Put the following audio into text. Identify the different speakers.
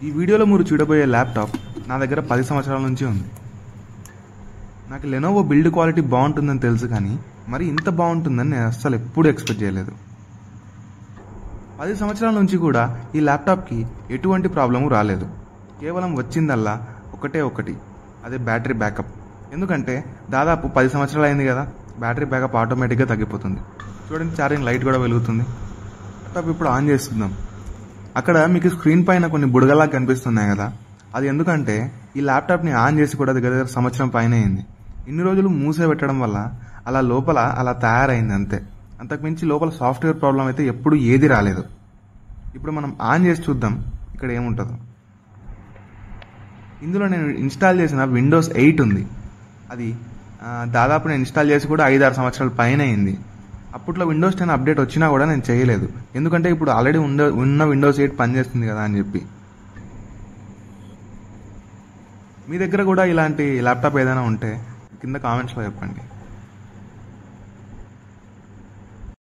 Speaker 1: ఈ వీడియోలో మీరు చూడబోయే ల్యాప్టాప్ నా దగ్గర 10 సంవత్సరాల నుంచి ఉంది. నాకు లెనోవో బిల్డ్ క్వాలిటీ బాగుంటుందని తెలుసు, కానీ మరి ఇంత బాగుంటుందని నేను అస్సలు ఎప్పుడూ ఎక్స్పెక్ట్ చేయలేదు. 10 సంవత్సరాల నుంచి కూడా ఈ ల్యాప్టాప్కి ఎటువంటి ప్రాబ్లము రాలేదు. కేవలం వచ్చిందల్లా ఒకటి, అదే బ్యాటరీ బ్యాకప్. ఎందుకంటే దాదాపు 10 సంవత్సరాలు అయింది కదా, బ్యాటరీ బ్యాకప్ ఆటోమేటిక్గా తగ్గిపోతుంది. చూడండి, ఛార్జింగ్ లైట్ కూడా వెలుగుతుంది. ల్యాప్టాప్ ఇప్పుడు ఆన్ చేస్తున్నాం. అక్కడ మీకు స్క్రీన్ పైన కొన్ని బుడగలా కనిపిస్తున్నాయి కదా, అది ఎందుకంటే ఈ ల్యాప్టాప్ని ఆన్ చేసి కూడా దగ్గర సంవత్సరం పైన అయింది. ఇన్ని రోజులు మూసే పెట్టడం వల్ల అలా లోపల అలా తయారైంది అంతే. అంతకుమించి లోపల సాఫ్ట్వేర్ ప్రాబ్లం అయితే ఎప్పుడు ఏది రాలేదు. ఇప్పుడు మనం ఆన్ చేసి చూద్దాం ఇక్కడ ఏముంటుందో. ఇందులో నేను ఇన్స్టాల్ చేసిన విండోస్ 8 ఉంది. అది దాదాపు నేను ఇన్స్టాల్ చేసి కూడా 5-6 సంవత్సరాల పైన అయింది. అప్పట్లో విండోస్ 10 అప్డేట్ వచ్చినా కూడా నేను చేయలేదు, ఎందుకంటే ఇప్పుడు ఆల్రెడీ ఉన్న విండోస్ 8 పనిచేస్తుంది కదా అని చెప్పి. మీ దగ్గర కూడా ఇలాంటి ల్యాప్టాప్ ఏదైనా ఉంటే కింద కామెంట్స్లో చెప్పండి.